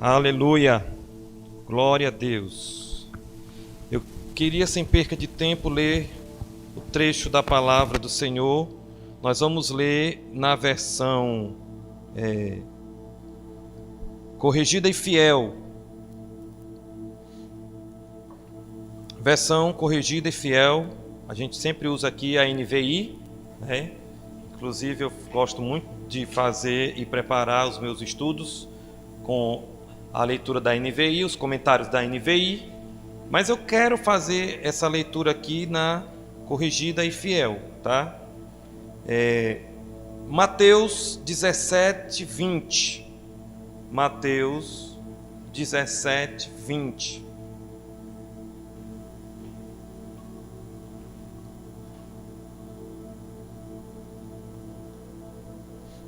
Aleluia, glória a Deus. Eu queria, sem perca de tempo, ler o trecho da palavra do Senhor. Nós vamos ler na versão corrigida e fiel. Versão corrigida e fiel. A gente sempre usa aqui a NVI, né? Inclusive eu gosto muito de fazer e preparar os meus estudos com a leitura da NVI, os comentários da NVI, mas eu quero fazer essa leitura aqui na corrigida e fiel, tá? Mateus 17, 20. Mateus 17, 20.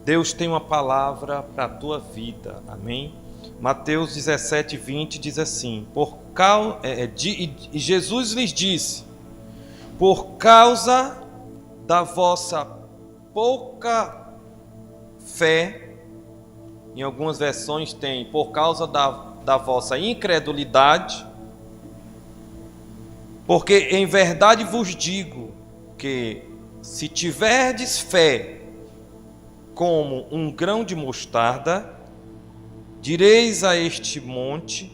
Deus tem uma palavra para a tua vida, amém? Mateus 17, 20 diz assim: e Jesus lhes disse: por causa da vossa pouca fé, em algumas versões tem, por causa da vossa incredulidade, porque em verdade vos digo que se tiverdes fé como um grão de mostarda, direis a este monte: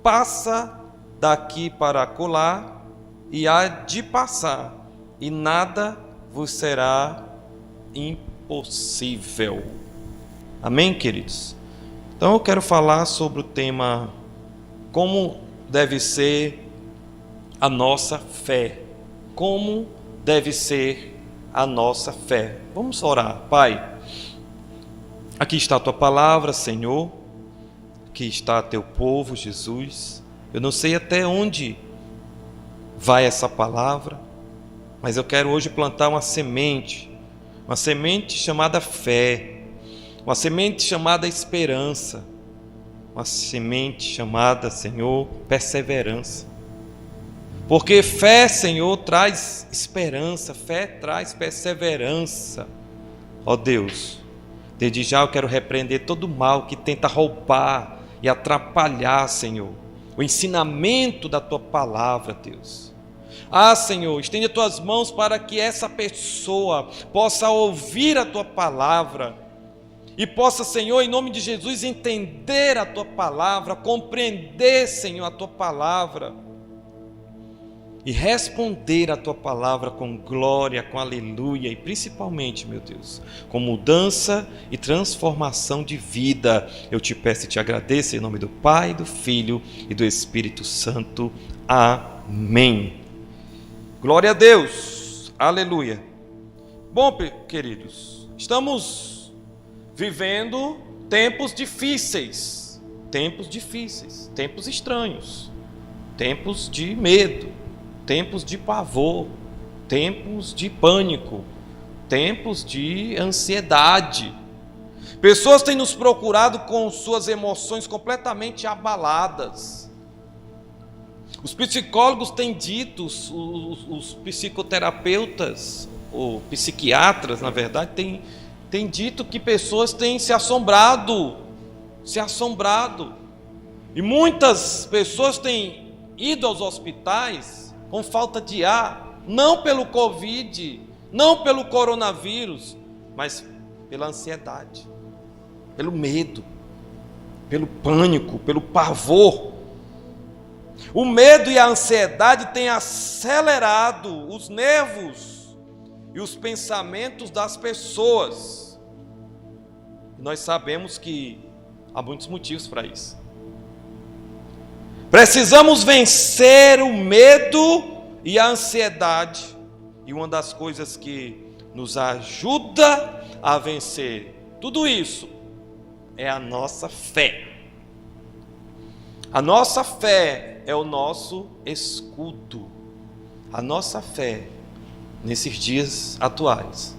passa daqui para acolá, e há de passar, e nada vos será impossível. Amém, queridos? Então eu quero falar sobre o tema como deve ser a nossa fé. Como deve ser a nossa fé. Vamos orar. Pai, aqui está a tua palavra, Senhor. Aqui está teu povo, Jesus. Eu não sei até onde vai essa palavra, mas eu quero hoje plantar uma semente chamada fé, uma semente chamada esperança, uma semente chamada, Senhor, perseverança. Porque fé, Senhor, traz esperança, fé traz perseverança. Ó Deus, desde já eu quero repreender todo o mal que tenta roubar e atrapalhar, Senhor, o ensinamento da Tua palavra, Deus. Senhor, estende as Tuas mãos para que essa pessoa possa ouvir a Tua palavra e possa, Senhor, em nome de Jesus, entender a Tua palavra, compreender, Senhor, a Tua palavra e responder a Tua palavra com glória, com aleluia e principalmente, meu Deus, com mudança e transformação de vida. Eu te peço e te agradeço em nome do Pai, do Filho e do Espírito Santo. Amém. Glória a Deus. Aleluia. Bom, queridos, estamos vivendo tempos difíceis, tempos estranhos, tempos de medo, tempos de pavor, tempos de pânico, tempos de ansiedade. Pessoas têm nos procurado com suas emoções completamente abaladas. Os psicólogos têm dito, os psicoterapeutas, ou psiquiatras, na verdade, têm dito que pessoas têm se assombrado. E muitas pessoas têm ido aos hospitais com falta de ar, não pelo Covid, não pelo coronavírus, mas pela ansiedade, pelo medo, pelo pânico, pelo pavor. O medo e a ansiedade têm acelerado os nervos e os pensamentos das pessoas. Nós sabemos que há muitos motivos para isso. Precisamos vencer o medo e a ansiedade. E uma das coisas que nos ajuda a vencer tudo isso é a nossa fé. A nossa fé é o nosso escudo. A nossa fé, nesses dias atuais,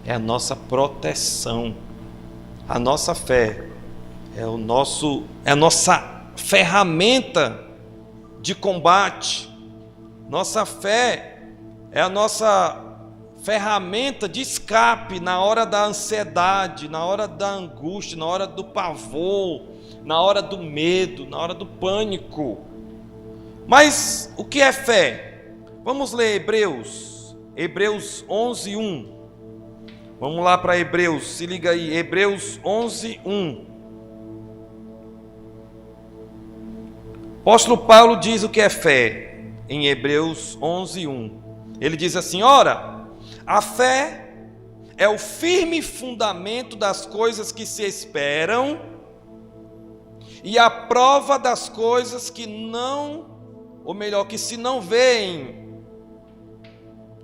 é a nossa proteção. A nossa fé é a nossa ferramenta de combate. Nossa fé é a nossa ferramenta de escape na hora da ansiedade, na hora da angústia, na hora do pavor, na hora do medo, na hora do pânico. Mas o que é fé? Vamos ler Hebreus 11:1. Vamos lá para Hebreus, se liga aí, Hebreus 11:1. O apóstolo Paulo diz o que é fé em Hebreus 11:1. Ele diz assim: ora, a fé é o firme fundamento das coisas que se esperam e a prova das coisas que não, ou melhor, que se não veem.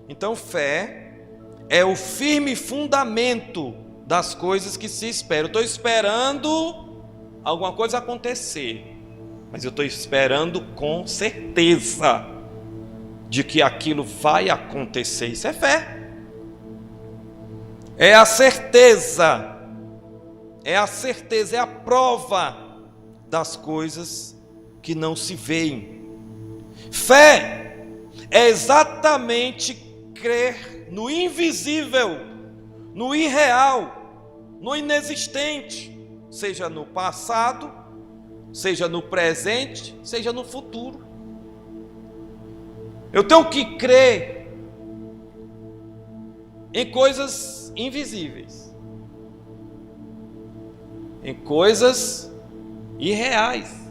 Então, fé é o firme fundamento das coisas que se esperam. Eu estou esperando alguma coisa acontecer, mas eu estou esperando com certeza de que aquilo vai acontecer. Isso é fé. É a certeza, é a prova das coisas que não se veem. Fé é exatamente crer no invisível, no irreal, no inexistente, seja no passado, seja no presente, seja no futuro. Eu tenho que crer em coisas invisíveis, em coisas irreais,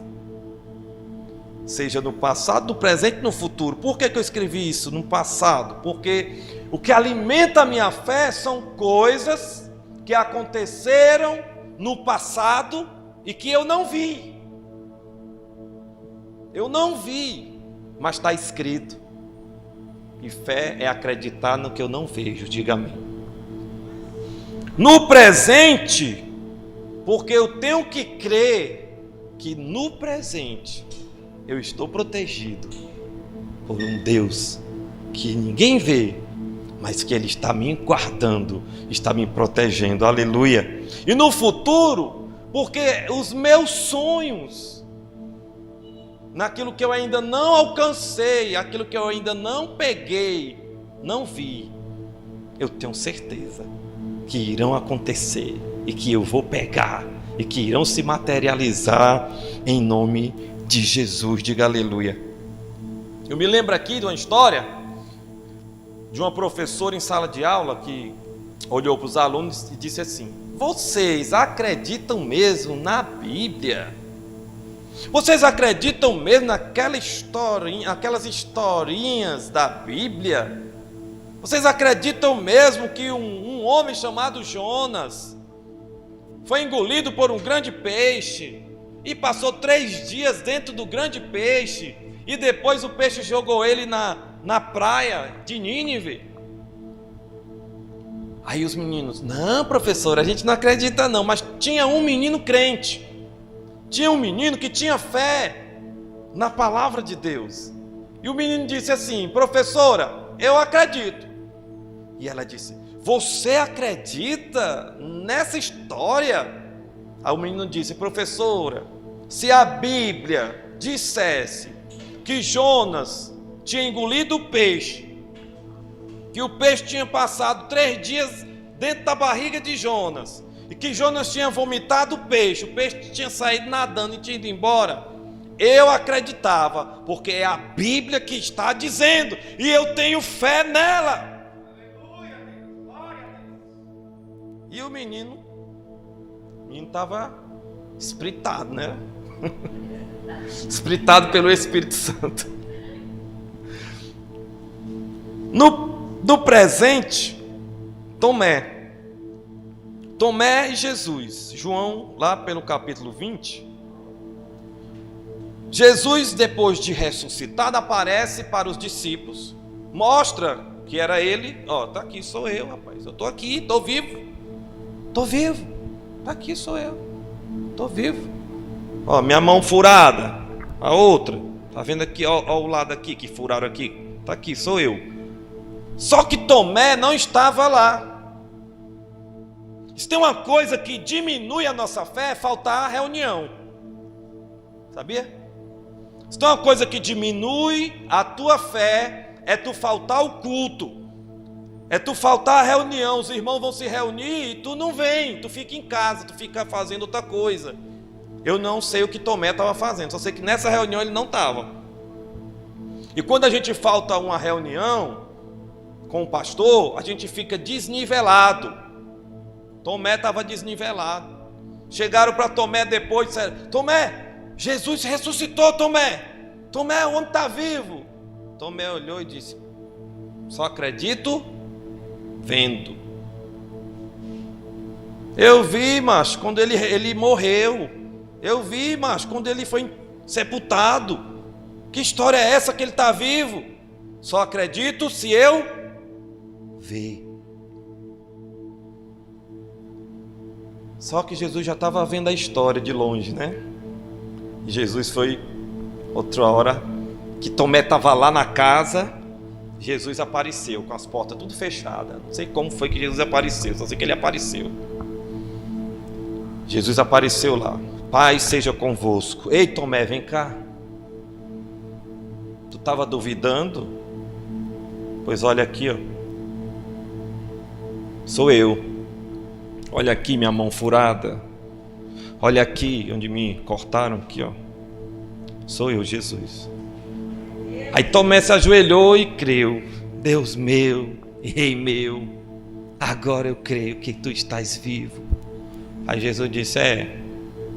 seja no passado, no presente e no futuro. Por que eu escrevi isso no passado? Porque o que alimenta a minha fé são coisas que aconteceram no passado e que eu não vi. Eu não vi, mas está escrito. E fé é acreditar no que eu não vejo, diga amém. No presente, porque eu tenho que crer que no presente eu estou protegido por um Deus que ninguém vê, mas que Ele está me guardando, está me protegendo, aleluia. E no futuro, porque os meus sonhos, naquilo que eu ainda não alcancei, aquilo que eu ainda não peguei, não vi, eu tenho certeza que irão acontecer e que eu vou pegar e que irão se materializar em nome de Jesus, diga aleluia. Eu me lembro aqui de uma história de uma professora em sala de aula que olhou para os alunos e disse assim: vocês acreditam mesmo na Bíblia? Vocês acreditam mesmo aquelas historinhas da Bíblia? Vocês acreditam mesmo que um homem chamado Jonas foi engolido por um grande peixe e passou 3 dias dentro do grande peixe e depois o peixe jogou ele na praia de Nínive? Aí os meninos: não, professor, a gente não acredita não, mas tinha um menino crente. Tinha um menino que tinha fé na palavra de Deus. E o menino disse assim: professora, eu acredito. E ela disse: você acredita nessa história? Aí o menino disse: professora, se a Bíblia dissesse que Jonas tinha engolido o peixe, que o peixe tinha passado 3 dias dentro da barriga de Jonas, e que Jonas tinha vomitado o peixe tinha saído nadando e tinha ido embora, eu acreditava, porque é a Bíblia que está dizendo, e eu tenho fé nela. E o menino estava espritado, né? Espritado pelo Espírito Santo. No presente, Tomé e Jesus. João, lá pelo capítulo 20, Jesus, depois de ressuscitado, aparece para os discípulos, mostra que era ele. Ó, tá aqui, sou eu, rapaz, eu tô aqui, tô vivo, tá aqui, sou eu, tô vivo. Ó, minha mão furada, a outra, tá vendo aqui, ó o lado aqui que furaram aqui, tá aqui, sou eu. Só que Tomé não estava lá. Se tem uma coisa que diminui a nossa fé, é faltar a reunião. Sabia? Se tem uma coisa que diminui a tua fé, é tu faltar o culto. É tu faltar a reunião, os irmãos vão se reunir e tu não vem, tu fica em casa, tu fica fazendo outra coisa. Eu não sei o que Tomé estava fazendo, só sei que nessa reunião ele não estava. E quando a gente falta uma reunião com o pastor, a gente fica desnivelado. Tomé estava desnivelado. Chegaram para Tomé depois e disseram: Tomé, Jesus ressuscitou, Tomé. Tomé, o homem está vivo. Tomé olhou e disse: só acredito vendo. Eu vi, macho, quando ele morreu. Eu vi, macho, quando ele foi sepultado. Que história é essa que ele está vivo? Só acredito se eu ver. Só que Jesus já estava vendo a história de longe, né? E Jesus foi outra hora que Tomé estava lá na casa. Jesus apareceu com as portas tudo fechadas. Não sei como foi que Jesus apareceu, só sei que ele apareceu. Jesus apareceu lá. Pai seja convosco. Ei, Tomé, vem cá. Tu estava duvidando? Pois olha aqui, ó. Sou eu. Olha aqui minha mão furada. Olha aqui onde me cortaram aqui, ó. Sou eu, Jesus. Aí Tomé se ajoelhou e creu. Deus meu, Rei meu, agora eu creio que tu estás vivo. Aí Jesus disse: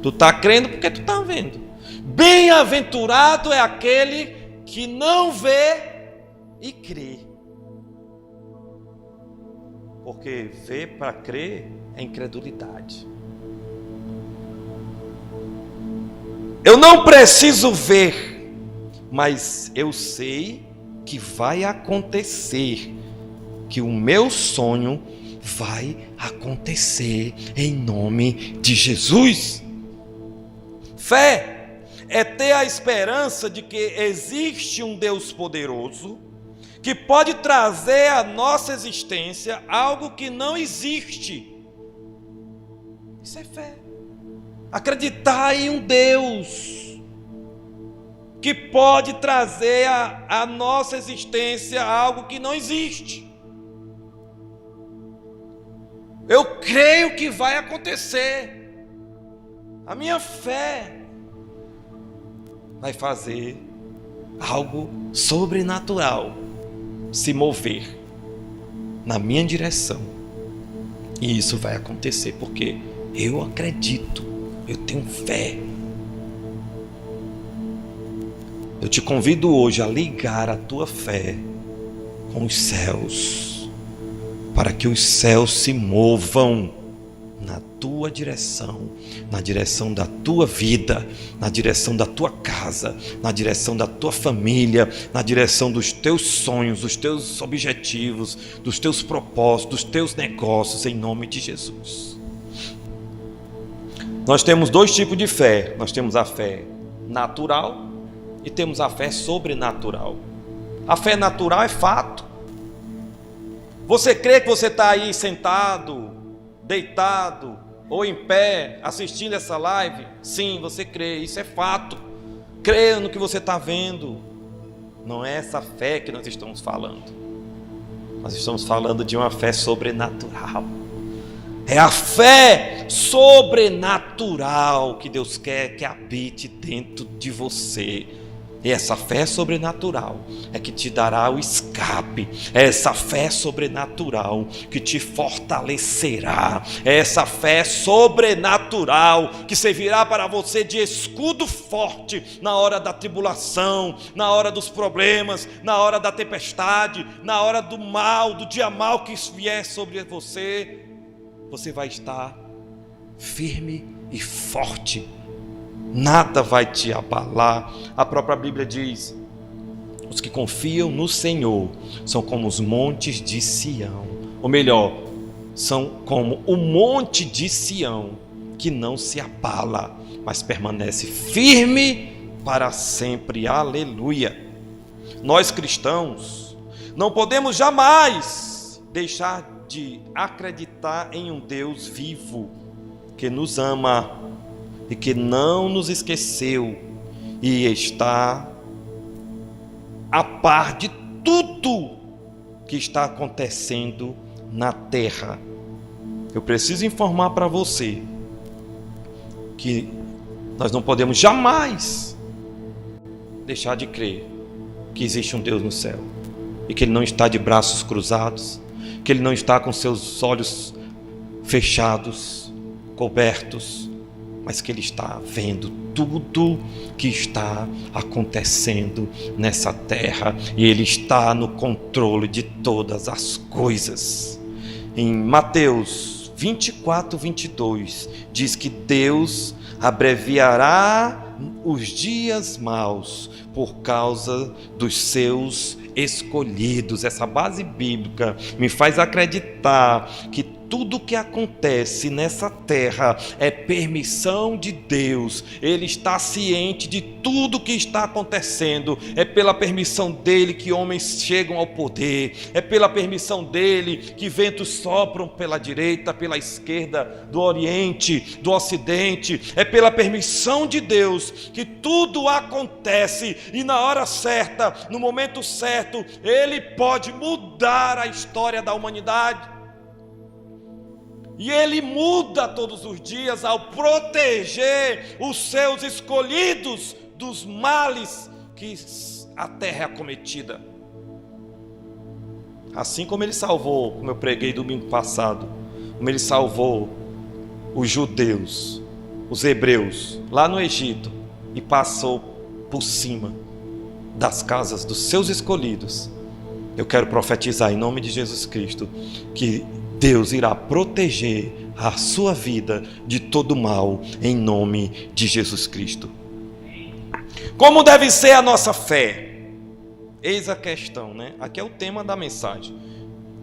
tu está crendo porque tu está vendo. Bem-aventurado é aquele que não vê e crê. Porque ver para crer é incredulidade. Eu não preciso ver, mas eu sei que vai acontecer, que o meu sonho vai acontecer em nome de Jesus. Fé é ter a esperança de que existe um Deus poderoso que pode trazer à nossa existência algo que não existe. Isso é fé. Acreditar em um Deus que pode trazer à nossa existência algo que não existe. Eu creio que vai acontecer. A minha fé vai fazer algo sobrenatural se mover na minha direção. E isso vai acontecer porque eu acredito, eu tenho fé. Eu te convido hoje a ligar a tua fé com os céus, para que os céus se movam na tua direção, na direção da tua vida, na direção da tua casa, na direção da tua família, na direção dos teus sonhos, dos teus objetivos, dos teus propósitos, dos teus negócios, em nome de Jesus. Nós temos dois tipos de fé. Nós temos a fé natural e temos a fé sobrenatural. A fé natural é fato. Você crê que você está aí sentado, deitado ou em pé assistindo essa live? Sim, você crê, isso é fato. Creia no que você está vendo. Não é essa fé que nós estamos falando. Nós estamos falando de uma fé sobrenatural. É a fé sobrenatural que Deus quer que habite dentro de você. E essa fé sobrenatural é que te dará o escape. É essa fé sobrenatural que te fortalecerá. É essa fé sobrenatural que servirá para você de escudo forte na hora da tribulação, na hora dos problemas, na hora da tempestade, na hora do mal, do dia mal que vier sobre você. Você vai estar firme e forte. Nada vai te abalar. A própria Bíblia diz: os que confiam no Senhor são como os montes de Sião. Ou melhor, são como o monte de Sião, que não se abala, mas permanece firme para sempre. Aleluia. Nós cristãos não podemos jamais deixar de acreditar em um Deus vivo, que nos ama e que não nos esqueceu e está a par de tudo que está acontecendo na terra. Eu preciso informar para você que nós não podemos jamais deixar de crer que existe um Deus no céu e que Ele não está de braços cruzados, que Ele não está com seus olhos fechados, cobertos, mas que Ele está vendo tudo que está acontecendo nessa terra e Ele está no controle de todas as coisas. Em Mateus 24, 22, diz que Deus abreviará os dias maus por causa dos seus escolhidos. Essa base bíblica me faz acreditar que tudo que acontece nessa terra é permissão de Deus. Ele está ciente de tudo que está acontecendo. É pela permissão dele que homens chegam ao poder. É pela permissão dele que ventos sopram pela direita, pela esquerda, do oriente, do ocidente. É pela permissão de Deus que tudo acontece. E na hora certa, no momento certo, ele pode mudar a história da humanidade. E Ele muda todos os dias ao proteger os seus escolhidos dos males que a terra é acometida. Assim como Ele salvou, como eu preguei domingo passado, como Ele salvou os judeus, os hebreus, lá no Egito, e passou por cima das casas dos seus escolhidos. Eu quero profetizar em nome de Jesus Cristo que Deus irá proteger a sua vida de todo mal, em nome de Jesus Cristo. Como deve ser a nossa fé? Eis a questão, né? Aqui é o tema da mensagem.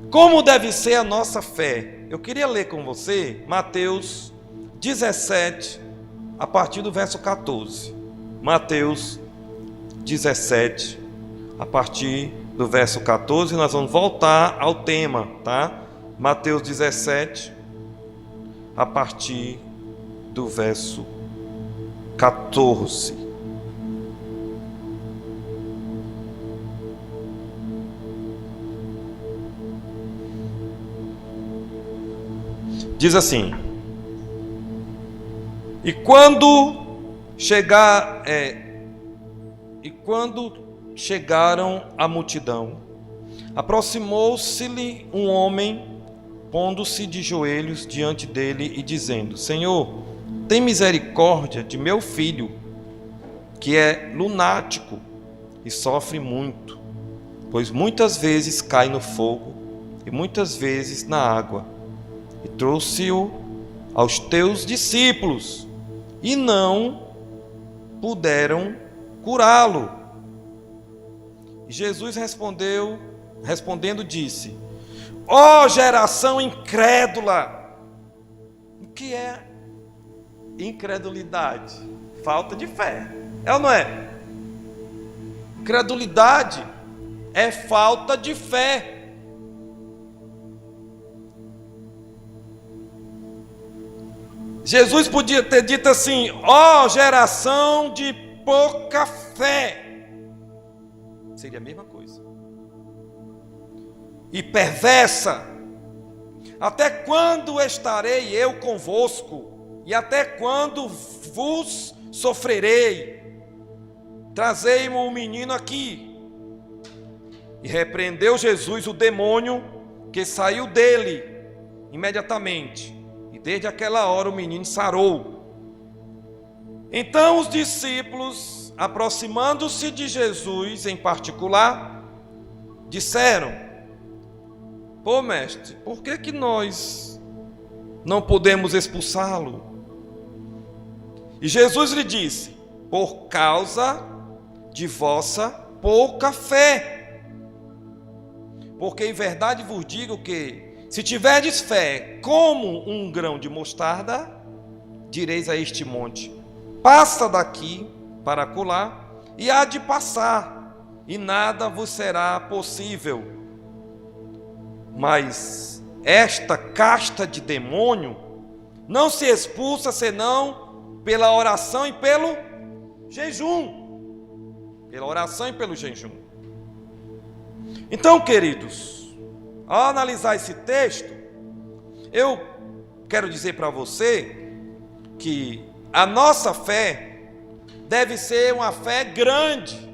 Como deve ser a nossa fé? Eu queria ler com você Mateus 17, a partir do verso 14. Mateus 17, a partir do verso 14, nós vamos voltar ao tema, tá? Mateus 17, a partir do verso 14. Diz assim: E quando chegaram a multidão, aproximou-se-lhe um homem, pondo-se de joelhos diante dele e dizendo: Senhor, tem misericórdia de meu filho, que é lunático e sofre muito, pois muitas vezes cai no fogo e muitas vezes na água. E trouxe-o aos teus discípulos e não puderam curá-lo. E Jesus respondendo disse: Ó geração incrédula! O que é incredulidade? Falta de fé, é ou não é? Incredulidade é falta de fé. Jesus podia ter dito assim: ó geração de pouca fé. Seria a mesma coisa. E perversa, até quando estarei eu convosco? E até quando vos sofrerei? Trazei-me o menino aqui. E repreendeu Jesus o demônio, que saiu dele imediatamente. E desde aquela hora o menino sarou. Então os discípulos, aproximando-se de Jesus em particular, disseram: Pô, mestre, por que nós não podemos expulsá-lo? E Jesus lhe disse: por causa de vossa pouca fé. Porque em verdade vos digo que, se tiverdes fé como um grão de mostarda, direis a este monte: passa daqui para acolá, e há de passar, e nada vos será possível. Mas esta casta de demônio não se expulsa senão pela oração e pelo jejum. Pela oração e pelo jejum. Então, queridos, Ao analisar esse texto, eu quero dizer para você que a nossa fé deve ser uma fé grande.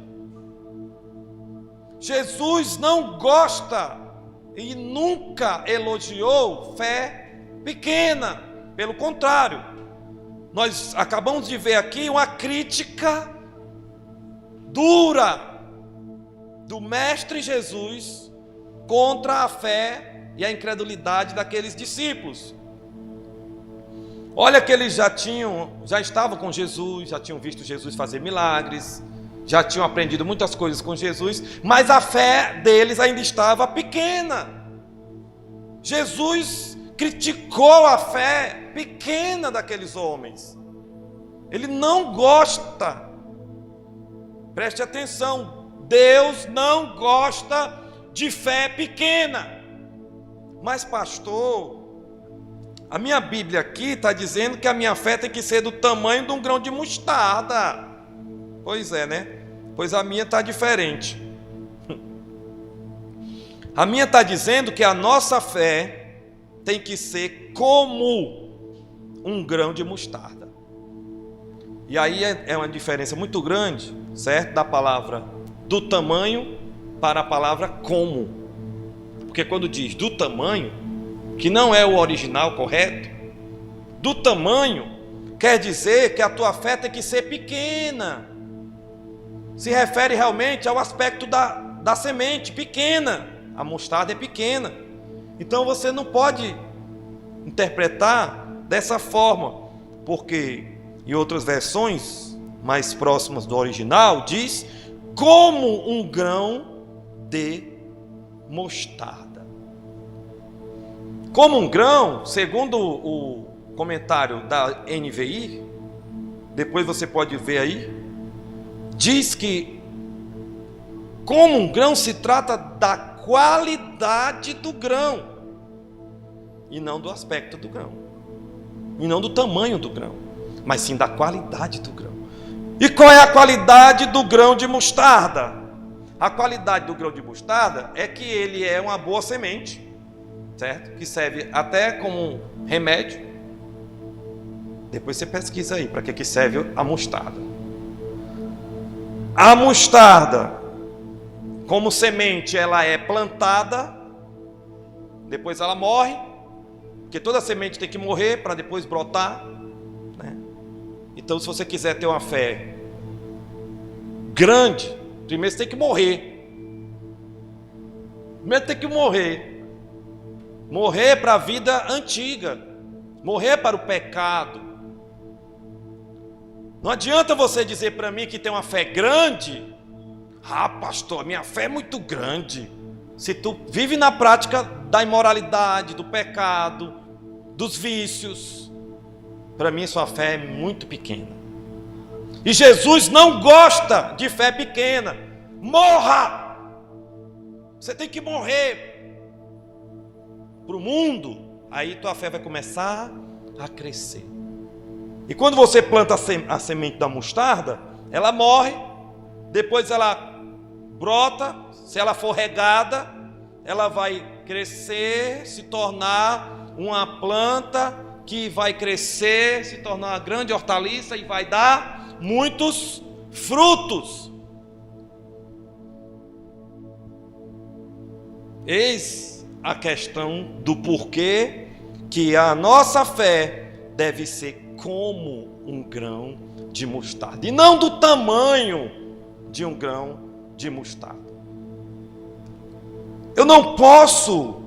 Jesus não gosta e nunca elogiou fé pequena. Pelo contrário, nós acabamos de ver aqui uma crítica dura do Mestre Jesus contra a fé e a incredulidade daqueles discípulos. Olha que eles já estavam com Jesus, já tinham visto Jesus fazer milagres, já tinham aprendido muitas coisas com Jesus, mas a fé deles ainda estava pequena. Jesus criticou a fé pequena daqueles homens. Ele não gosta, preste atenção, Deus não gosta de fé pequena. Mas pastor, a minha Bíblia aqui está dizendo que a minha fé tem que ser do tamanho de um grão de mostarda. Pois é, né? Pois a minha está diferente. A minha está dizendo que a nossa fé tem que ser como um grão de mostarda. E aí é uma diferença muito grande, certo? Da palavra do tamanho para a palavra como. Porque quando diz do tamanho, que não é o original correto, do tamanho quer dizer que a tua fé tem que ser pequena. Se refere realmente ao aspecto da semente, pequena. A mostarda é pequena. Então você não pode interpretar dessa forma, porque em outras versões mais próximas do original diz como um grão de mostarda. Como um grão, segundo o comentário da NVI, depois você pode ver aí, diz que como um grão se trata da qualidade do grão e não do aspecto do grão, e não do tamanho do grão, mas sim da qualidade do grão. E qual é a qualidade do grão de mostarda? A qualidade do grão de mostarda é que ele é uma boa semente, certo? Que serve até como remédio. Depois você pesquisa aí para que serve a mostarda. A mostarda, como semente, ela é plantada, depois ela morre, porque toda semente tem que morrer para depois brotar, né? Então, se você quiser ter uma fé grande, primeiro você tem que morrer. Primeiro tem que morrer. Morrer para a vida antiga, morrer para o pecado. Não adianta você dizer para mim que tem uma fé grande. Ah, pastor, minha fé é muito grande. Se tu vive na prática da imoralidade, do pecado, dos vícios, para mim sua fé é muito pequena. E Jesus não gosta de fé pequena. Morra! Você tem que morrer para o mundo. Aí tua fé vai começar a crescer. E quando você planta a semente da mostarda, ela morre, depois ela brota, se ela for regada, ela vai crescer, se tornar uma planta que vai crescer, se tornar uma grande hortaliça e vai dar muitos frutos. Eis a questão do porquê que a nossa fé deve ser como um grão de mostarda, e não do tamanho de um grão de mostarda. Eu não posso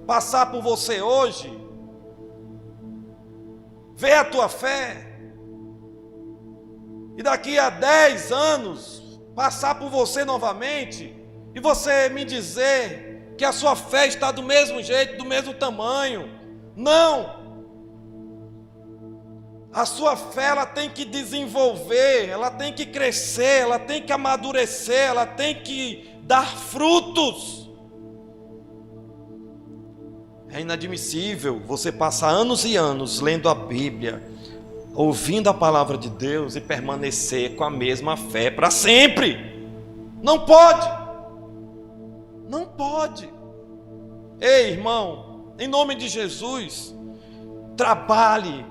passar por você hoje, ver a tua fé, e daqui a 10 anos passar por você novamente, e você me dizer que a sua fé está do mesmo jeito, do mesmo tamanho. Não! A sua fé, ela tem que desenvolver, ela tem que crescer, ela tem que amadurecer, ela tem que dar frutos. É inadmissível você passar anos e anos lendo a Bíblia, ouvindo a palavra de Deus e permanecer com a mesma fé para sempre. Não pode. Não pode. Ei, irmão, em nome de Jesus, trabalhe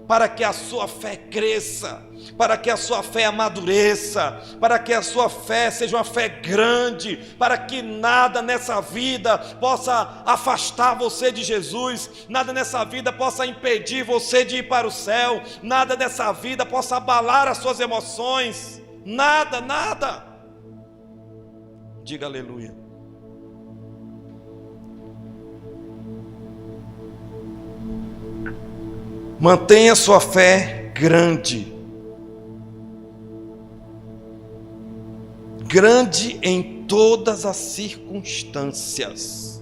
para que a sua fé cresça, para que a sua fé amadureça, para que a sua fé seja uma fé grande, para que nada nessa vida possa afastar você de Jesus, nada nessa vida possa impedir você de ir para o céu, nada nessa vida possa abalar as suas emoções, nada, nada. Diga aleluia. Mantenha sua fé grande. Grande em todas as circunstâncias.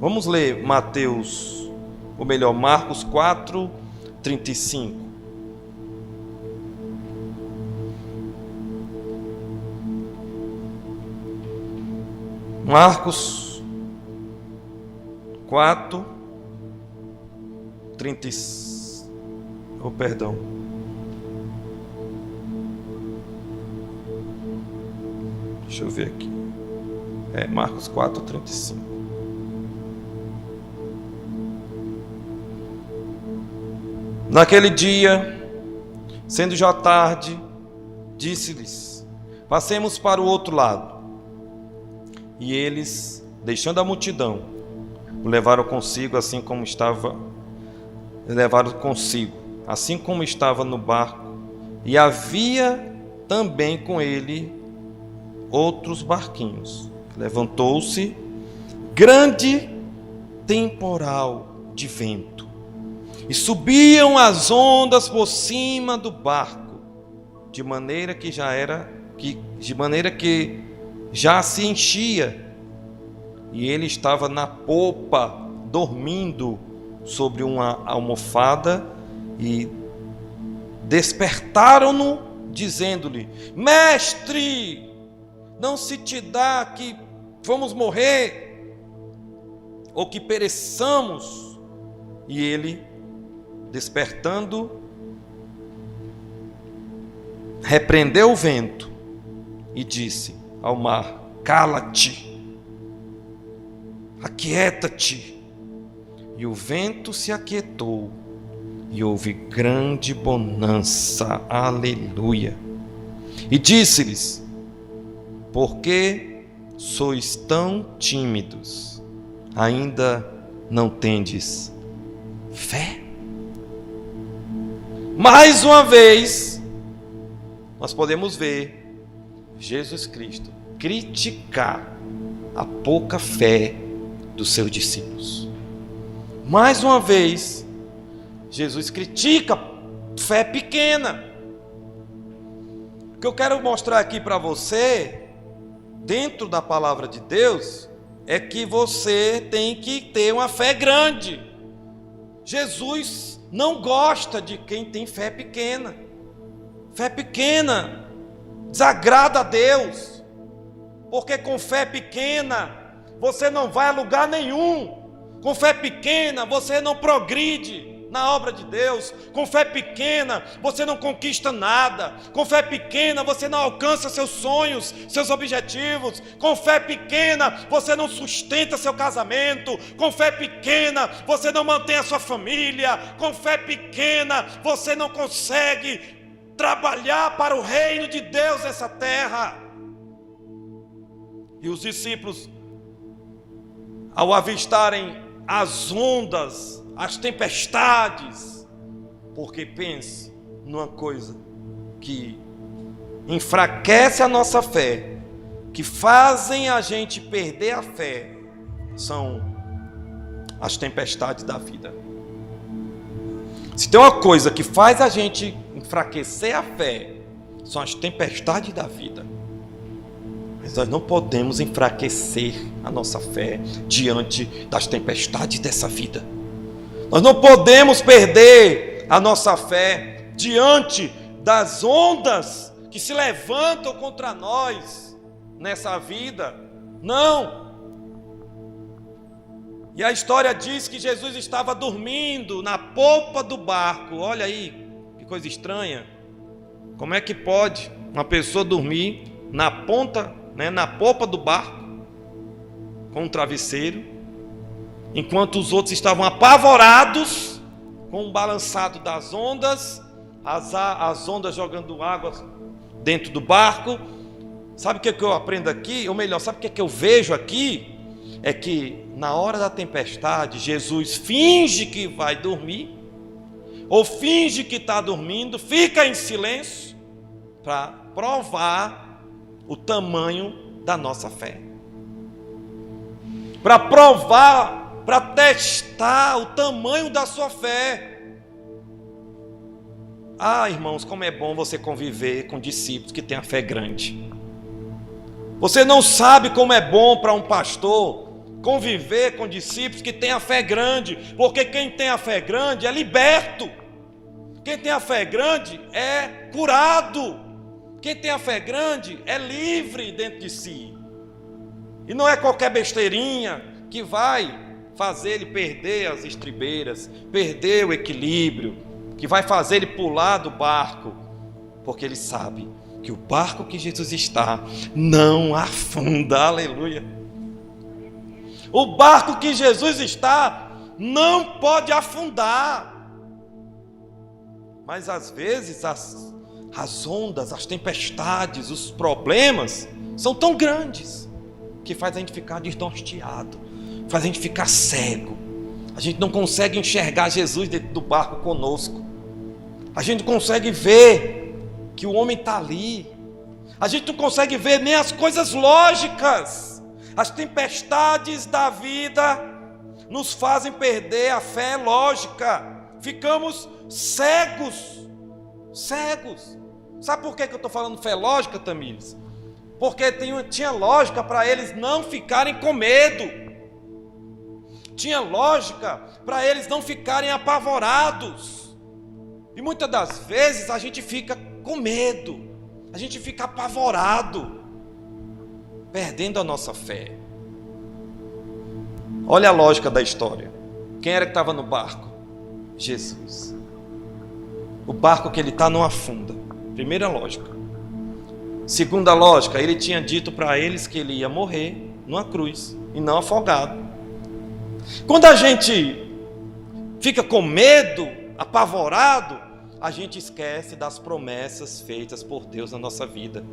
Vamos ler Mateus, ou melhor, Marcos 4, 35. Marcos 4, 35. Oh, perdão. Deixa eu ver aqui. Marcos 4, 35. Naquele dia, sendo já tarde, disse-lhes: passemos para o outro lado. E eles, deixando a multidão, o levaram consigo, assim como estava no barco, e havia também com ele outros barquinhos. Levantou-se grande temporal de vento, e subiam as ondas por cima do barco, de maneira que já se enchia, e ele estava na popa, dormindo sobre uma almofada, e despertaram-no, dizendo-lhe: mestre, não se te dá que vamos morrer, ou que pereçamos? E ele, despertando, repreendeu o vento e disse ao mar: cala-te, aquieta-te. E o vento se aquietou, e houve grande bonança. Aleluia. E disse-lhes: por que sois tão tímidos? Ainda não tendes fé? Mais uma vez, nós podemos ver Jesus Cristo criticar a pouca fé dos seus discípulos. Mais uma vez, Jesus critica fé pequena. O que eu quero mostrar aqui para você, dentro da palavra de Deus, é que você tem que ter uma fé grande. Jesus não gosta de quem tem fé pequena. Fé pequena desagrada a Deus, porque com fé pequena você não vai a lugar nenhum. Com fé pequena você não progride na obra de Deus. Com fé pequena você não conquista nada. Com fé pequena você não alcança seus sonhos, seus objetivos. Com fé pequena você não sustenta seu casamento. Com fé pequena você não mantém a sua família. Com fé pequena você não consegue trabalhar para o reino de Deus nessa terra. E os discípulos, ao avistarem as ondas, as tempestades, porque pense numa coisa que enfraquece a nossa fé, que fazem a gente perder a fé, são as tempestades da vida. Se tem uma coisa que faz a gente enfraquecer a fé, são as tempestades da vida. Mas nós não podemos enfraquecer a nossa fé diante das tempestades dessa vida. Nós não podemos perder a nossa fé diante das ondas que se levantam contra nós nessa vida. Não. E a história diz que Jesus estava dormindo na popa do barco. Olha aí, que coisa estranha. Como é que pode uma pessoa dormir na popa do barco, com um travesseiro, enquanto os outros estavam apavorados com o balançado das ondas, as ondas jogando água dentro do barco. Sabe o que eu aprendo aqui? Ou melhor, sabe o que eu vejo aqui? É que na hora da tempestade, Jesus finge que vai dormir, ou finge que está dormindo, fica em silêncio, para provar o tamanho da nossa fé. Para provar, para testar o tamanho da sua fé. Ah, irmãos, como é bom você conviver com discípulos que têm a fé grande. Você não sabe como é bom para um pastor conviver com discípulos que têm a fé grande, porque quem tem a fé grande é liberto. Quem tem a fé grande é curado. Quem tem a fé grande é livre dentro de si. E não é qualquer besteirinha que vai fazer ele perder as estribeiras, perder o equilíbrio, que vai fazer ele pular do barco, porque ele sabe que o barco que Jesus está não afunda, aleluia. O barco que Jesus está não pode afundar. Mas às vezes as ondas, as tempestades, os problemas são tão grandes que faz a gente ficar desnorteado, faz a gente ficar cego. A gente não consegue enxergar Jesus dentro do barco conosco. A gente não consegue ver que o homem está ali. A gente não consegue ver nem as coisas lógicas. As tempestades da vida nos fazem perder a fé lógica. Ficamos cegos. Sabe por que eu estou falando fé lógica, Tamires? Porque tinha lógica para eles não ficarem com medo. Tinha lógica para eles não ficarem apavorados. E muitas das vezes a gente fica com medo, a gente fica apavorado, perdendo a nossa fé. Olha a lógica da história. Quem era que estava no barco? Jesus. O barco que ele está não afunda. Primeira lógica. Segunda lógica, ele tinha dito para eles que ele ia morrer numa cruz e não afogado. Quando a gente fica com medo, apavorado, a gente esquece das promessas feitas por Deus na nossa vida.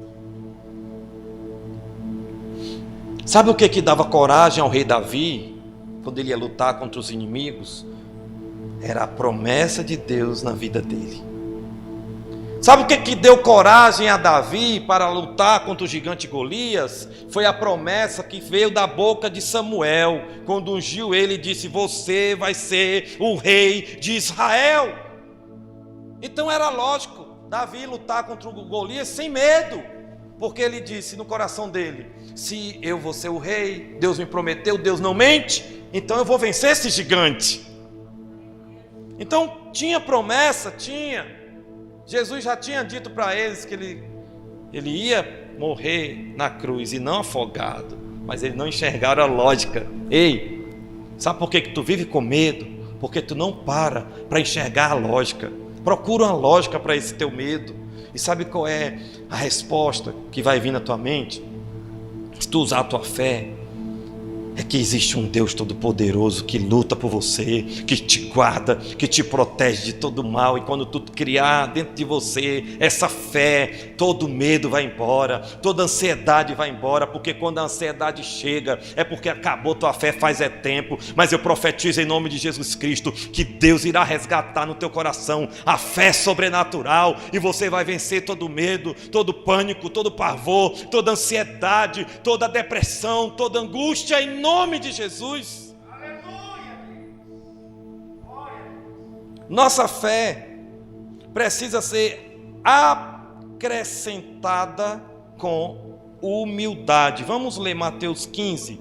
Sabe o que dava coragem ao rei Davi, quando ele ia lutar contra os inimigos? Era a promessa de Deus na vida dele. Sabe o que deu coragem a Davi para lutar contra o gigante Golias? Foi a promessa que veio da boca de Samuel, quando ungiu ele e disse: você vai ser o rei de Israel. Então era lógico Davi lutar contra o Golias sem medo, porque ele disse no coração dele: se eu vou ser o rei, Deus me prometeu, Deus não mente, então eu vou vencer esse gigante. Então tinha promessa, tinha. Jesus já tinha dito para eles que ele ia morrer na cruz e não afogado, mas eles não enxergaram a lógica. Ei, sabe por que tu vive com medo? Porque tu não para enxergar a lógica. Procura uma lógica para esse teu medo. E sabe qual é a resposta que vai vir na tua mente? Se tu usar a tua fé, é que existe um Deus todo-poderoso que luta por você, que te guarda, que te protege de todo mal. E quando tu criar dentro de você essa fé, todo medo vai embora, toda ansiedade vai embora, porque quando a ansiedade chega, é porque acabou tua fé faz tempo. Mas eu profetizo em nome de Jesus Cristo que Deus irá resgatar no teu coração a fé sobrenatural, e você vai vencer todo medo, todo pânico, todo pavor, toda ansiedade, toda depressão, toda angústia, em nome de Jesus. Aleluia. Nossa fé precisa ser acrescentada com humildade. Vamos ler Mateus 15,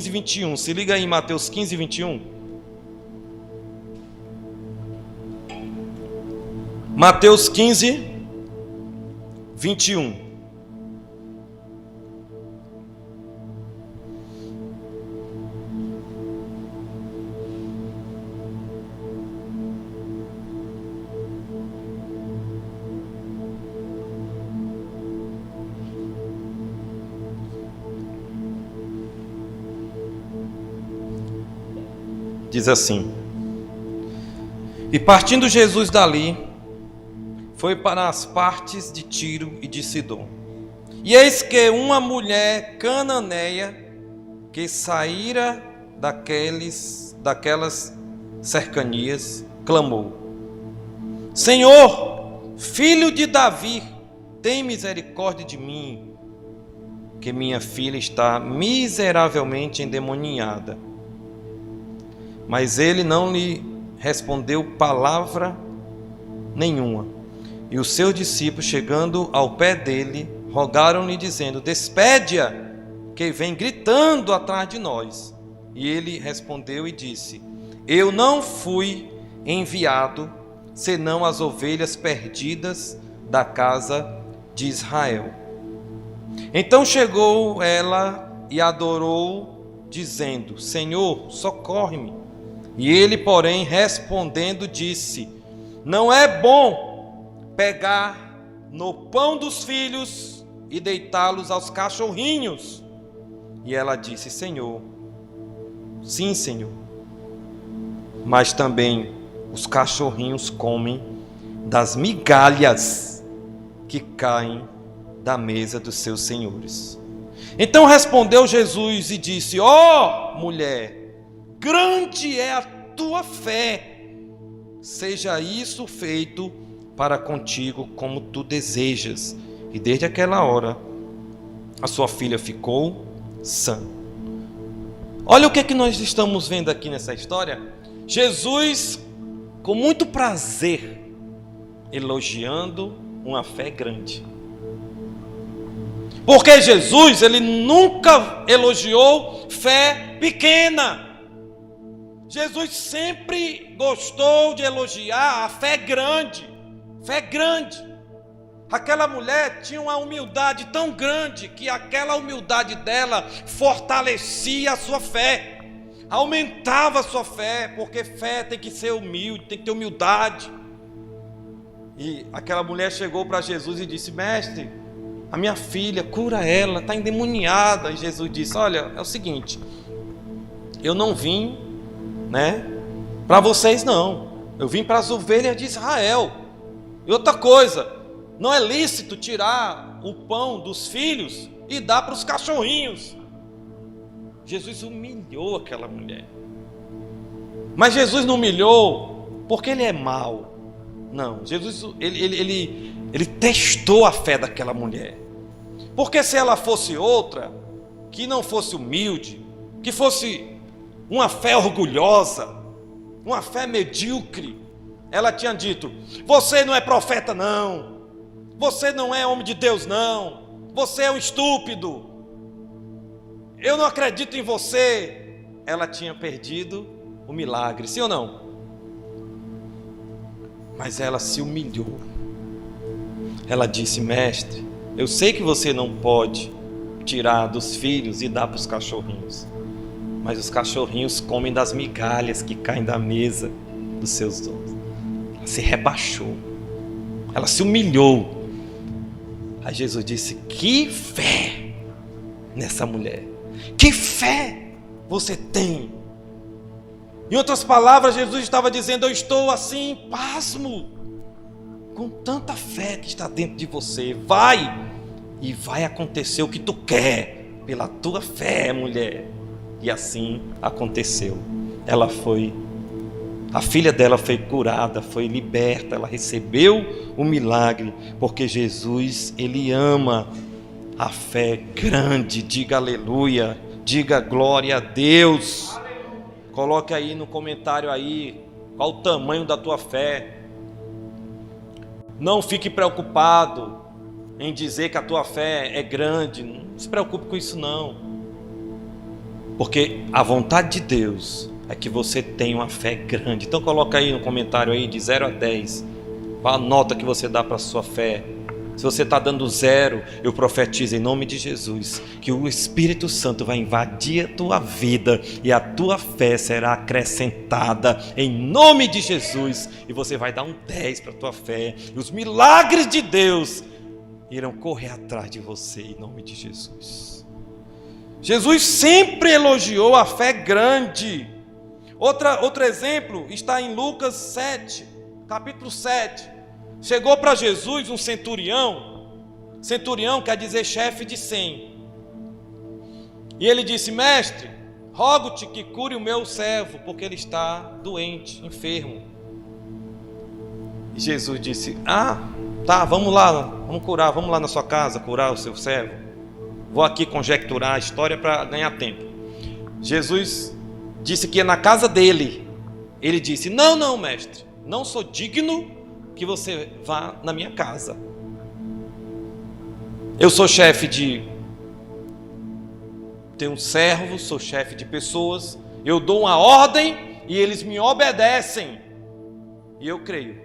21. Se liga aí, Mateus 15, 21. Mateus 15, 21. Diz assim: E partindo Jesus dali, foi para as partes de Tiro e de Sidom. E eis que uma mulher cananeia, que saíra daquelas cercanias, clamou: Senhor, filho de Davi, tem misericórdia de mim, que minha filha está miseravelmente endemoniada. Mas ele não lhe respondeu palavra nenhuma. E os seus discípulos, chegando ao pé dele, rogaram-lhe, dizendo: Despede-a, que vem gritando atrás de nós. E ele respondeu e disse: Eu não fui enviado, senão as ovelhas perdidas da casa de Israel. Então chegou ela e adorou, dizendo: Senhor, socorre-me. E ele, porém, respondendo, disse: Não é bom pegar no pão dos filhos e deitá-los aos cachorrinhos. E ela disse: Senhor, sim, Senhor, mas também os cachorrinhos comem das migalhas que caem da mesa dos seus senhores. Então respondeu Jesus e disse: Ó mulher, grande é a tua fé, seja isso feito para contigo como tu desejas. E desde aquela hora a sua filha ficou sã. Olha o que nós estamos vendo aqui nessa história. Jesus, com muito prazer, elogiando uma fé grande. Porque Jesus, ele nunca elogiou fé pequena. Jesus sempre gostou de elogiar a fé grande. Fé grande. Aquela mulher tinha uma humildade tão grande que aquela humildade dela fortalecia a sua fé, aumentava a sua fé, porque fé tem que ser humilde, tem que ter humildade. E aquela mulher chegou para Jesus e disse: Mestre, a minha filha, cura ela, está endemoniada. E Jesus disse: Olha, é o seguinte, eu não vim, para vocês não, eu vim para as ovelhas de Israel. E outra coisa, não é lícito tirar o pão dos filhos e dar para os cachorrinhos. Jesus humilhou aquela mulher. Mas Jesus não humilhou porque ele é mau. Não, Jesus ele testou a fé daquela mulher. Porque se ela fosse outra, que não fosse humilde, que fosse uma fé orgulhosa, uma fé medíocre, ela tinha dito: Você não é profeta não, você não é homem de Deus não, você é um estúpido, eu não acredito em você. Ela tinha perdido o milagre, sim ou não? Mas ela se humilhou. Ela disse: Mestre, eu sei que você não pode tirar dos filhos e dar para os cachorrinhos, mas os cachorrinhos comem das migalhas que caem da mesa dos seus donos. Ela se rebaixou, ela se humilhou. Aí Jesus disse: Que fé nessa mulher, que fé você tem. Em outras palavras, Jesus estava dizendo: Eu estou assim, pasmo, com tanta fé que está dentro de você. Vai, e vai acontecer o que tu quer, pela tua fé, mulher. E assim aconteceu. A filha dela foi curada, foi liberta, ela recebeu o milagre, porque Jesus, ele ama a fé grande. Diga aleluia, diga glória a Deus. Coloque aí no comentário aí qual o tamanho da tua fé. Não fique preocupado em dizer que a tua fé é grande. Não se preocupe com isso não. Porque a vontade de Deus é que você tenha uma fé grande. Então coloca aí no comentário aí de 0 a 10. Qual a nota que você dá para a sua fé? Se você está dando 0, eu profetizo em nome de Jesus que o Espírito Santo vai invadir a tua vida e a tua fé será acrescentada em nome de Jesus. E você vai dar um 10 para a tua fé. E os milagres de Deus irão correr atrás de você em nome de Jesus. Jesus sempre elogiou a fé grande. Outro exemplo está em Lucas 7, capítulo 7. Chegou para Jesus um centurião. Centurião quer dizer chefe de 100. E ele disse: mestre, rogo-te que cure o meu servo, porque ele está doente, enfermo. E Jesus disse: tá, vamos lá, vamos curar, vamos lá na sua casa, curar o seu servo. Vou aqui conjecturar a história para ganhar tempo. Jesus disse que ia na casa dele. Ele disse: não, mestre, não sou digno que você vá na minha casa. Eu sou chefe tenho um servo, sou chefe de pessoas, eu dou uma ordem e eles me obedecem. E eu creio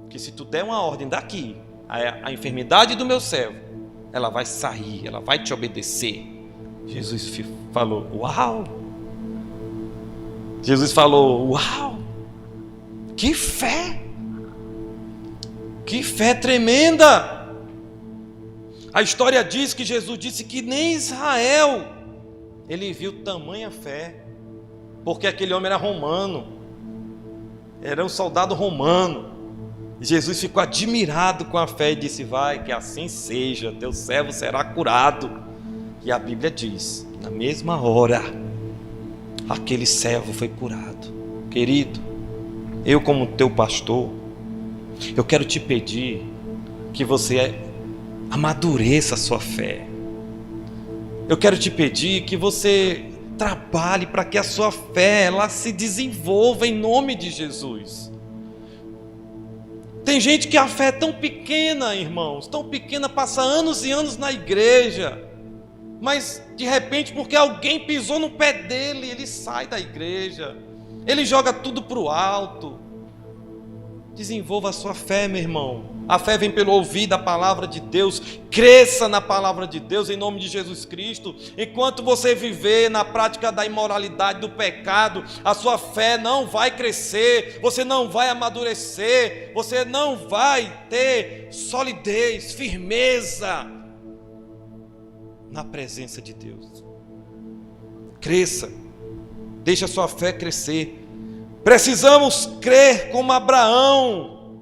que se tu der uma ordem daqui, a enfermidade do meu servo, ela vai sair, ela vai te obedecer. Jesus falou: uau! Jesus falou: uau! Que fé! Que fé tremenda! A história diz que Jesus disse que nem Israel ele viu tamanha fé, porque aquele homem era romano, era um soldado romano. E Jesus ficou admirado com a fé e disse: vai, que assim seja, teu servo será curado. E a Bíblia diz: na mesma hora, aquele servo foi curado. Querido, eu como teu pastor, eu quero te pedir que você amadureça a sua fé. Eu quero te pedir que você trabalhe para que a sua fé ela se desenvolva em nome de Jesus. Tem gente que a fé é tão pequena, irmãos, tão pequena, passa anos e anos na igreja, mas de repente, porque alguém pisou no pé dele, ele sai da igreja, ele joga tudo para o alto. Desenvolva a sua fé, meu irmão. A fé vem pelo ouvir da palavra de Deus. Cresça na palavra de Deus em nome de Jesus Cristo. Enquanto você viver na prática da imoralidade, do pecado, a sua fé não vai crescer, você não vai amadurecer, você não vai ter solidez, firmeza na presença de Deus. Cresça, deixe a sua fé crescer. Precisamos crer como Abraão.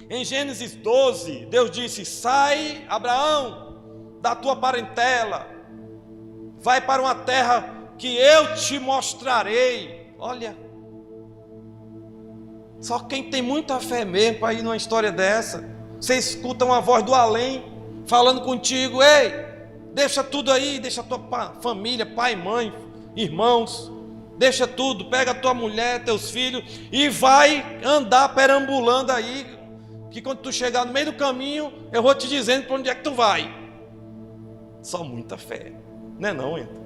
Em Gênesis 12, Deus disse: sai, Abraão, da tua parentela, vai para uma terra que eu te mostrarei. Olha, só quem tem muita fé mesmo para ir numa história dessa. Você escuta uma voz do além falando contigo: ei, deixa tudo aí, deixa a tua família, pai, mãe, irmãos, deixa tudo, pega a tua mulher, teus filhos e vai andar perambulando aí, que quando tu chegar no meio do caminho, eu vou te dizendo para onde é que tu vai. Só muita fé, não é não, então?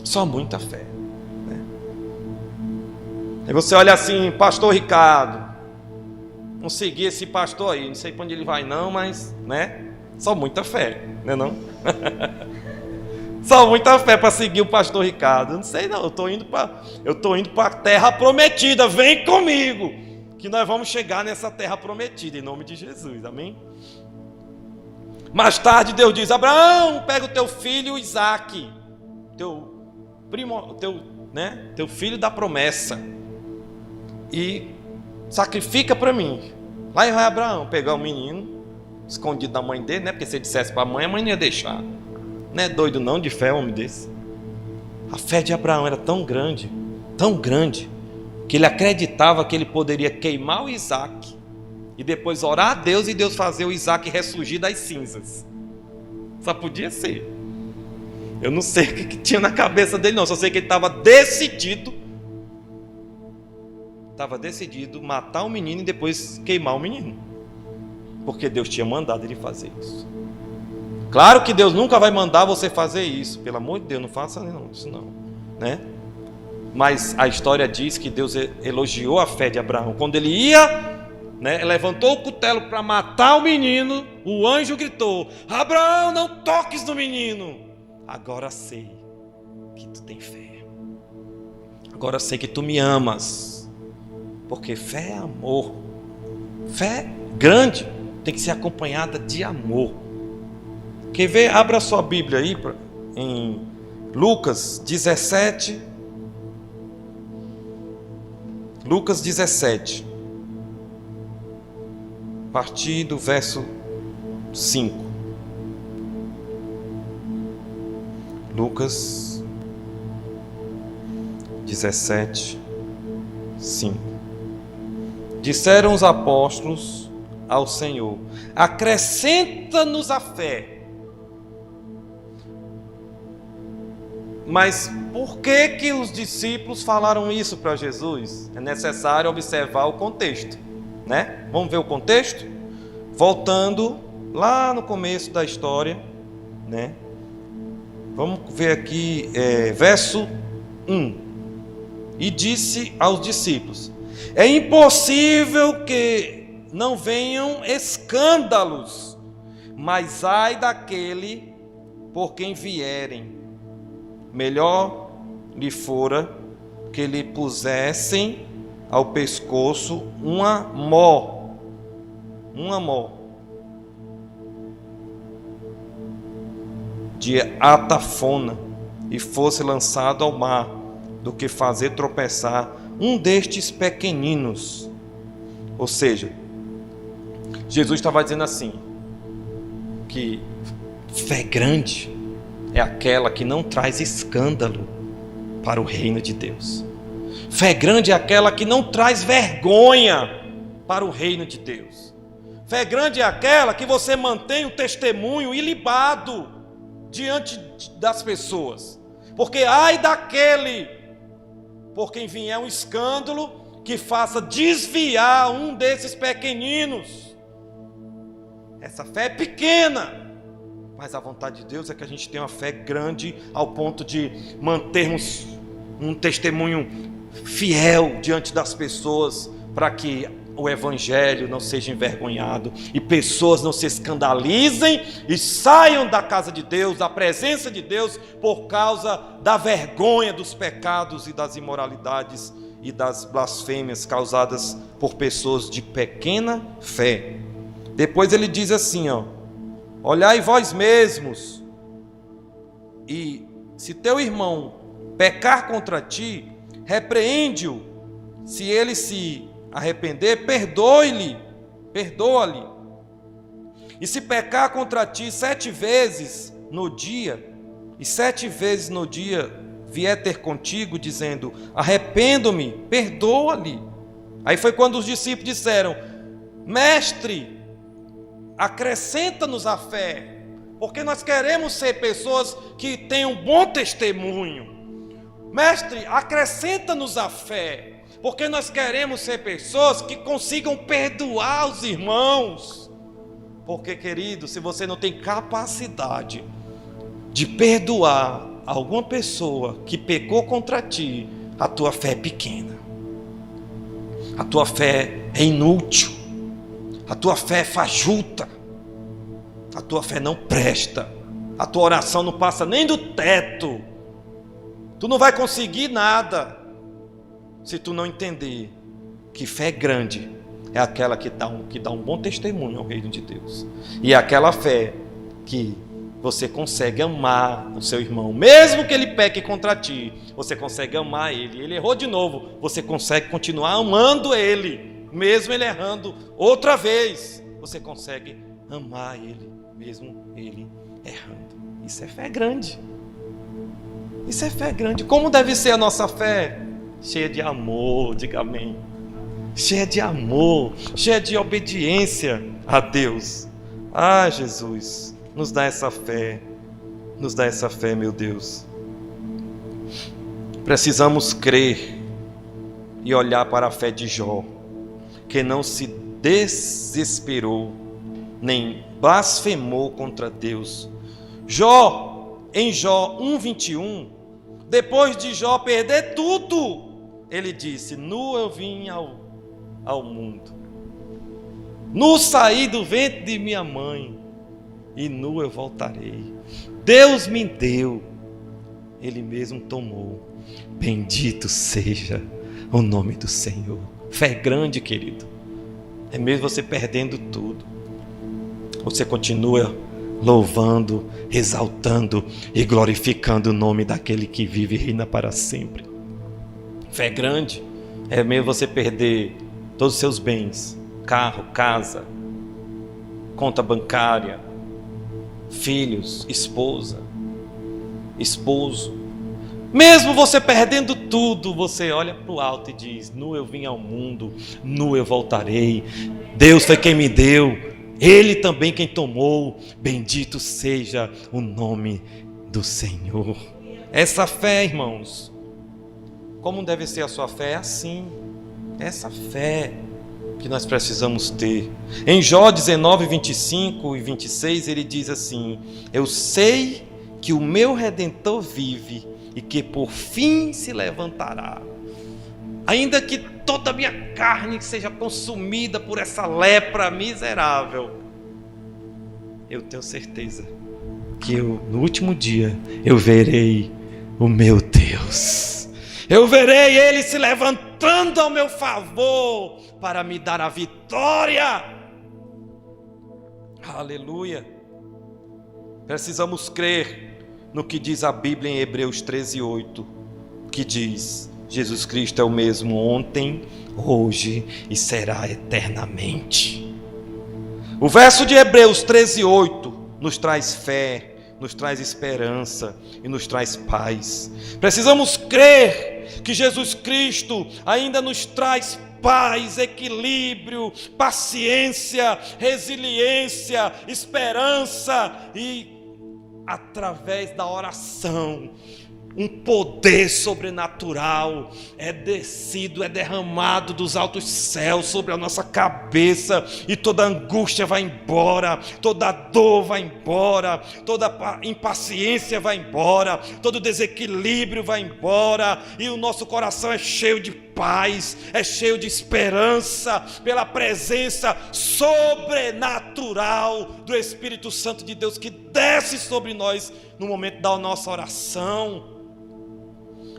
Só muita fé, né? Aí você olha assim: pastor Ricardo, não seguir esse pastor aí, não sei para onde ele vai não, mas, né? Só muita fé, não é não? Só muita fé para seguir o pastor Ricardo. Não sei não, eu estou indo para a terra prometida. Vem comigo, que nós vamos chegar nessa terra prometida, em nome de Jesus, amém? Mais tarde Deus diz: Abraão, pega o teu filho Isaque, teu filho da promessa, e sacrifica para mim. Lá vai Abraão pegar o menino, escondido da mãe dele, né? Porque se ele dissesse para a mãe não ia deixar. Não é doido não de fé, homem desse. A fé de Abraão era tão grande, que ele acreditava que ele poderia queimar o Isaque e depois orar a Deus e Deus fazer o Isaque ressurgir das cinzas. Só podia ser. Eu não sei o que tinha na cabeça dele não, só sei que ele estava decidido matar o menino e depois queimar o menino, porque Deus tinha mandado ele fazer isso. Claro que Deus nunca vai mandar você fazer isso, pelo amor de Deus, não faça isso não, né? Mas a história diz que Deus elogiou a fé de Abraão. Quando ele ia, né, levantou o cutelo para matar o menino, o anjo gritou: Abraão, não toques no menino. Agora sei que tu tem fé. Agora sei que tu me amas. Porque fé é amor. Fé grande tem que ser acompanhada de amor. Quer ver? Abra sua Bíblia aí em Lucas 17, Lucas 17, a partir do verso 5. Lucas 17, 5. Disseram os apóstolos ao Senhor: acrescenta-nos a fé. Mas por que os discípulos falaram isso para Jesus? É necessário observar o contexto, né? Vamos ver o contexto? Voltando lá no começo da história, né? Vamos ver aqui, verso 1. E disse aos discípulos: é impossível que não venham escândalos, mas ai daquele por quem vierem. Melhor lhe fora que lhe pusessem ao pescoço uma mó de atafona e fosse lançado ao mar, do que fazer tropeçar um destes pequeninos. Ou seja, Jesus estava dizendo assim, que fé grande é aquela que não traz escândalo para o reino de Deus. Fé grande é aquela que não traz vergonha para o reino de Deus. Fé grande é aquela que você mantém o testemunho ilibado diante das pessoas. Porque ai daquele por quem vier um escândalo que faça desviar um desses pequeninos. Essa fé é pequena, mas a vontade de Deus é que a gente tenha uma fé grande ao ponto de mantermos um testemunho fiel diante das pessoas, para que o evangelho não seja envergonhado e pessoas não se escandalizem e saiam da casa de Deus, da presença de Deus, por causa da vergonha dos pecados e das imoralidades e das blasfêmias causadas por pessoas de pequena fé. Depois ele diz assim, olhai vós mesmos, e se teu irmão pecar contra ti, repreende-o. Se ele se arrepender, perdoa-lhe. E se pecar contra ti 7 vezes no dia, e 7 vezes no dia vier ter contigo, dizendo, arrependo-me, perdoa-lhe. Aí foi quando os discípulos disseram, mestre, acrescenta-nos a fé, porque nós queremos ser pessoas que tenham bom testemunho. Mestre, acrescenta-nos a fé, porque nós queremos ser pessoas que consigam perdoar os irmãos. Porque, querido, se você não tem capacidade de perdoar alguma pessoa que pecou contra ti, a tua fé é pequena, a tua fé é inútil, a tua fé é fajuta, a tua fé não presta, a tua oração não passa nem do teto. Tu não vai conseguir nada se tu não entender que fé grande é aquela que dá um bom testemunho ao reino de Deus. E é aquela fé que você consegue amar o seu irmão, mesmo que ele peque contra ti, você consegue amar ele. Ele errou de novo, você consegue continuar amando ele, mesmo ele errando outra vez, você consegue amar ele, mesmo ele errando. Isso é fé grande. Isso é fé grande. Como deve ser a nossa fé? Cheia de amor, diga amém. Cheia de amor, cheia de obediência a Deus. Ah, Jesus, nos dá essa fé, meu Deus. Precisamos crer e olhar para a fé de Jó, que não se desesperou, nem blasfemou contra Deus. Em Jó 1:21, depois de Jó perder tudo, ele disse, nu eu vim ao mundo, nu saí do ventre de minha mãe, e nu eu voltarei. Deus me deu, Ele mesmo tomou. Bendito seja o nome do Senhor. Fé grande, querido. É mesmo você perdendo tudo, você continua louvando, exaltando e glorificando o nome daquele que vive e reina para sempre. Fé grande É mesmo você perder todos os seus bens, carro, casa, conta bancária, filhos, esposa, esposo. Mesmo você perdendo tudo, você olha para o alto e diz: nu eu vim ao mundo, nu eu voltarei. Deus foi quem me deu, Ele também quem tomou. Bendito seja o nome do Senhor. Essa fé, irmãos, como deve ser a sua fé? É assim, essa fé que nós precisamos ter. Em Jó 19, 25 e 26, ele diz assim: eu sei que o meu Redentor vive e que por fim se levantará. Ainda que toda a minha carne seja consumida por essa lepra miserável, eu tenho certeza que no último dia eu verei o meu Deus. Eu verei Ele se levantando ao meu favor para me dar a vitória. Aleluia. Precisamos crer no que diz a Bíblia em Hebreus 13:8, que diz: Jesus Cristo é o mesmo ontem, hoje e será eternamente. O verso de Hebreus 13:8 nos traz fé, nos traz esperança e nos traz paz. Precisamos crer que Jesus Cristo ainda nos traz paz, equilíbrio, paciência, resiliência, esperança e, através da oração, um poder sobrenatural é descido, é derramado dos altos céus sobre a nossa cabeça, e toda angústia vai embora, toda dor vai embora, toda impaciência vai embora, todo desequilíbrio vai embora, e o nosso coração é cheio de paz, é cheio de esperança, pela presença sobrenatural do Espírito Santo de Deus que desce sobre nós no momento da nossa oração.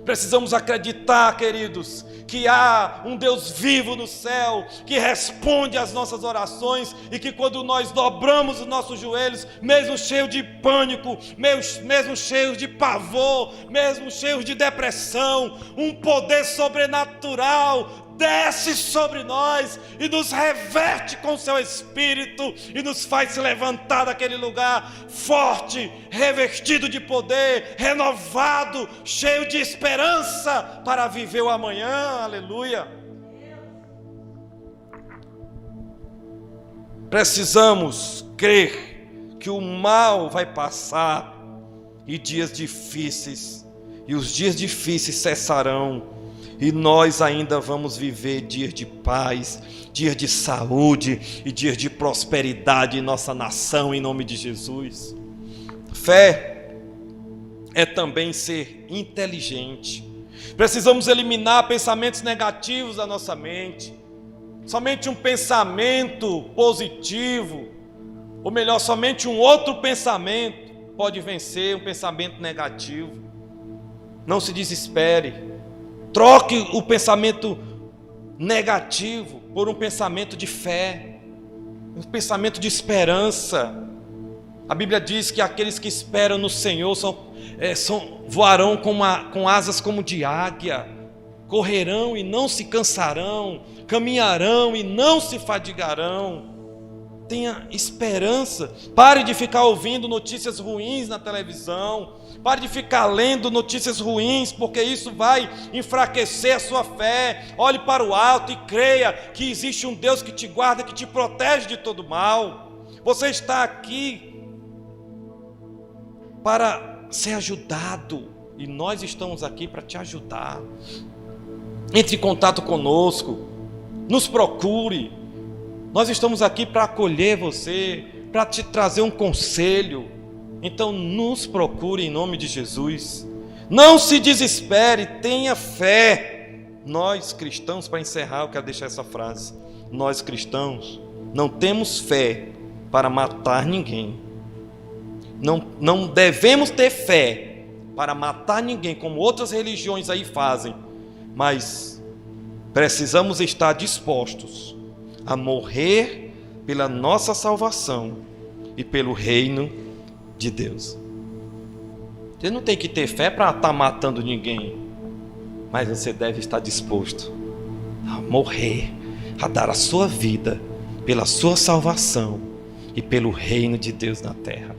Precisamos acreditar, queridos, que há um Deus vivo no céu, que responde às nossas orações, e que quando nós dobramos os nossos joelhos, mesmo cheios de pânico, mesmo cheios de pavor, mesmo cheios de depressão, um poder sobrenatural desce sobre nós e nos reverte com seu Espírito e nos faz se levantar daquele lugar forte, revestido de poder, renovado, cheio de esperança para viver o amanhã. Aleluia. Precisamos crer que o mal vai passar e dias difíceis, e os dias difíceis cessarão, e nós ainda vamos viver dias de paz, dias de saúde e dias de prosperidade em nossa nação, em nome de Jesus. Fé é também ser inteligente. Precisamos eliminar pensamentos negativos da nossa mente. Somente um pensamento positivo, ou melhor, somente um outro pensamento pode vencer um pensamento negativo. Não se desespere. Troque o pensamento negativo por um pensamento de fé, um pensamento de esperança. A Bíblia diz que aqueles que esperam no Senhor voarão com asas como de águia, correrão e não se cansarão, caminharão e não se fadigarão. Tenha esperança. Pare de ficar ouvindo notícias ruins na televisão. Pare de ficar lendo notícias ruins, porque isso vai enfraquecer a sua fé. Olhe para o alto e creia que existe um Deus que te guarda, que te protege de todo mal. Você está aqui para ser ajudado, e nós estamos aqui para te ajudar. Entre em contato conosco, nos procure. Nós estamos aqui para acolher você, para te trazer um conselho. Então nos procure em nome de Jesus. Não se desespere, tenha fé. Nós cristãos, para encerrar, eu quero deixar essa frase: nós cristãos não temos fé para matar ninguém. Não devemos ter fé para matar ninguém, como outras religiões aí fazem. Mas precisamos estar dispostos a morrer pela nossa salvação e pelo reino de Deus. Você não tem que ter fé para estar matando ninguém, mas você deve estar disposto a morrer, a dar a sua vida pela sua salvação e pelo reino de Deus na terra.